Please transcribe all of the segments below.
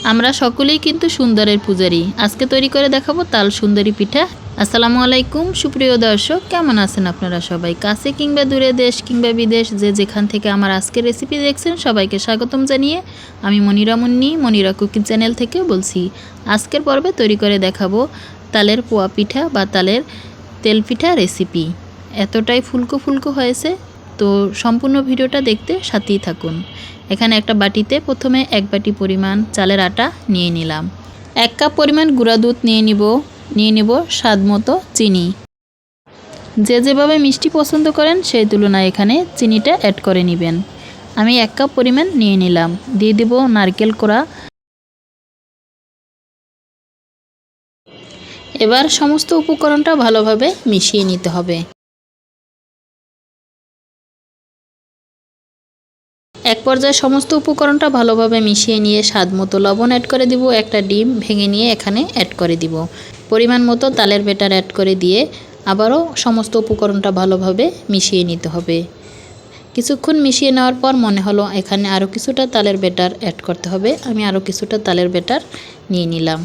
আমরা সকলেই কিন্তু সুন্দরের পূজারী। আজকে তৈরি করে দেখাবো তাল সুন্দরী পিঠা। আসসালামু আলাইকুম সুপ্রিয় দর্শক, কেমন আছেন আপনারা সবাই? কাছে কিংবা দূরে, দেশ কিংবা বিদেশ, যে যেখান থেকে আমার আজকের রেসিপি দেখছেন সবাইকে স্বাগতম জানিয়ে আমি মনিরা মুন্নি, মনিরা কুকিং চ্যানেল থেকে বলছি। আজকের পর্বে তৈরি করে দেখাবো তালের পোয়া পিঠা বা তালের তেল পিঠা রেসিপি। এতটাই ফুলকো ফুলকো হয়েছে, তো সম্পূর্ণ ভিডিওটা দেখতে সাথেই থাকুন। এখানে একটা বাটিতে প্রথমে 1 বাটি পরিমাণ চালের আটা নিয়ে নিলাম। 1 কাপ পরিমাণ গুঁড়া দুধ নিয়ে নেব স্বাদ মতো চিনি। যে যেভাবে মিষ্টি পছন্দ করেন সেই তুলনায় এখানে চিনিটা অ্যাড করে নেবেন। আমি 1 কাপ পরিমাণ নিয়ে নিলাম। দিয়ে দেব নারকেল কোড়া। এবার সমস্ত উপকরণটা ভালোভাবে মিশিয়ে নিতে হবে। এক পর্যায়ে সমস্ত উপকরণটা ভালোভাবে মিশিয়ে নিয়ে স্বাদ মতো লবণ অ্যাড করে দিব। একটা ডিম ভেঙে নিয়ে এখানে অ্যাড করে দিব। পরিমাণ মতো তালের ব্যাটার অ্যাড করে দিয়ে আবারও সমস্ত উপকরণটা ভালোভাবে মিশিয়ে নিতে হবে। কিছুক্ষণ মিশিয়ে নেওয়ার পর মনে হলো এখানে আরও কিছুটা তালের ব্যাটার অ্যাড করতে হবে। আমি আরও কিছুটা তালের ব্যাটার নিয়ে নিলাম।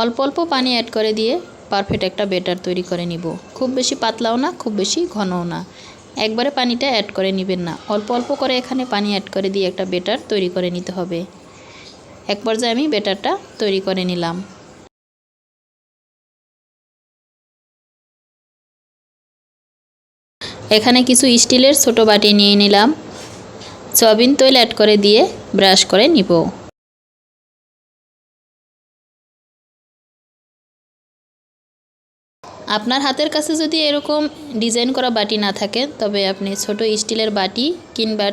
অল্প অল্প পানি অ্যাড করে দিয়ে পারফেক্ট একটা ব্যাটার তৈরি করে নিব। খুব বেশি পাতলাও না, খুব বেশি ঘনও না। একবারে পানিটা অ্যাড করে নেবেন না, অল্প অল্প করে এখানে পানি অ্যাড করে দিয়ে একটা ব্যাটার তৈরি করে নিতে হবে। এক পর্যায়ে আমি ব্যাটারটা তৈরি করে নিলাম। এখানে কিছু স্টিলের ছোট বাটি নিয়ে নিলাম। সয়াবিন তেল অ্যাড করে দিয়ে ব্রাশ করে নিব। আপনার হাতের কাছে যদি এরকম ডিজাইন করা বাটি না থাকে তবে আপনি ছোট স্টিলের বাটি কিংবা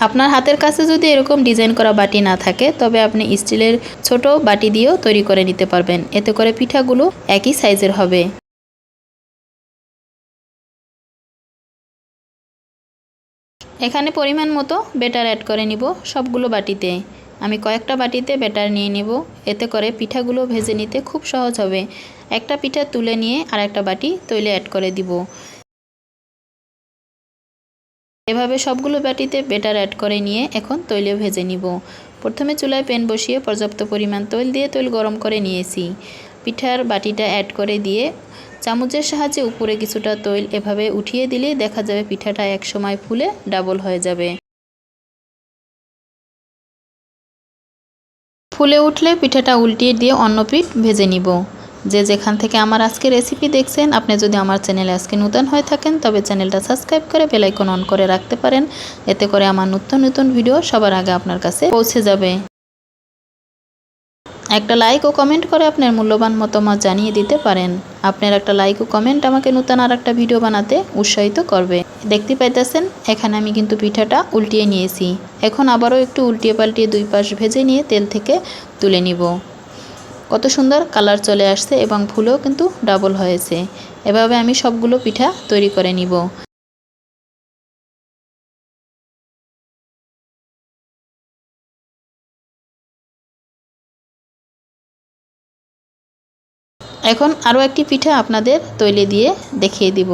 আপনার হাতের কাছে যদি এরকম ডিজাইন করা বাটি না থাকে তবে আপনি স্টিলের ছোট বাটি দিয়েও তৈরি করে নিতে পারবেন। এতে করে পিঠাগুলো একই সাইজের হবে। এখানে পরিমাণ মতো ব্যাটার অ্যাড করে নিব সবগুলো বাটিতে। আমি কয়েকটা বাটিতে ব্যাটার নিয়ে নেব, এতে করে পিঠাগুলো ভেজে নিতে খুব সহজ হবে। একটা পিঠা তুলে নিয়ে আর একটা বাটি তৈলে অ্যাড করে দিব। এভাবে সবগুলো বাটিতে ব্যাটার অ্যাড করে নিয়ে এখন তৈলে ভেজে নিব। প্রথমে চুলায় প্যান বসিয়ে পর্যাপ্ত পরিমাণ তৈল দিয়ে তৈল গরম করে নিয়েছি। পিঠার বাটিটা অ্যাড করে দিয়ে চামচের সাহায্যে উপরে কিছুটা তৈল এভাবে উঠিয়ে দিলে দেখা যাবে পিঠাটা একসময় ফুলে ডাবল হয়ে যাবে। ফুলে উঠলে পিঠাটা উল্টিয়ে দিয়ে অন্য পিঠ ভেজে নিব। যে যেখান থেকে আমার আজকে রেসিপি দেখছেন, আপনি যদি আমার চ্যানেলে আজকে নতুন হয়ে থাকেন তবে চ্যানেলটা সাবস্ক্রাইব করে বেল আইকন অন করে রাখতে পারেন। এতে করে আমার নতুন নতুন ভিডিও সবার আগে আপনার কাছে পৌঁছে যাবে। একটা লাইক ও কমেন্ট করে আপনার মূল্যবান মতামত জানিয়ে দিতে পারেন। আপনার একটা লাইক ও কমেন্ট আমাকে নতুন আর একটা ভিডিও বানাতে উৎসাহিত করবে। দেখতে পাইতেছেন এখানে আমি কিন্তু পিঠাটা উল্টিয়ে নিয়েছি। এখন আবারও একটু উল্টিয়ে পাল্টিয়ে দুই পাশ ভেজে নিয়ে তেল থেকে তুলে নিব। কত সুন্দর কালার চলে আসছে এবং ফুলেও কিন্তু ডাবল হয়েছে। এভাবে আমি সবগুলো পিঠা তৈরি করে নিব। এখন আরও একটি পিঠা আপনাদের তৈলে দিয়ে দেখিয়ে দিব।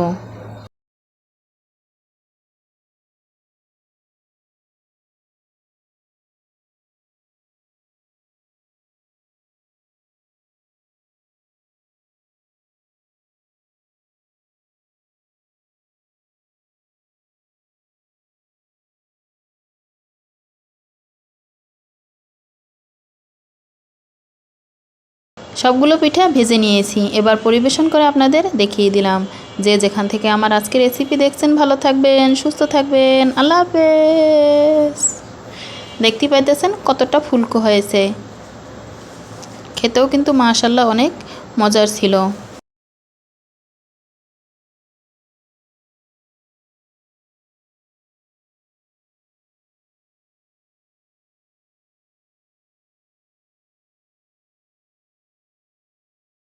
সবগুলো পিঠা ভেজে নিয়েছি, এবার পরিবেশন করে আপনাদের দেখিয়ে দিলাম। যে যেখান থেকে আমার আজকে রেসিপি দেখছেন ভালো থাকবেন, সুস্থ থাকবেন। আল্লাহ হাফেজ। দেখতে পাইতেছেন কতটা ফুলকো হয়েছে, খেতেও কিন্তু মাশাআল্লাহ অনেক মজার ছিল।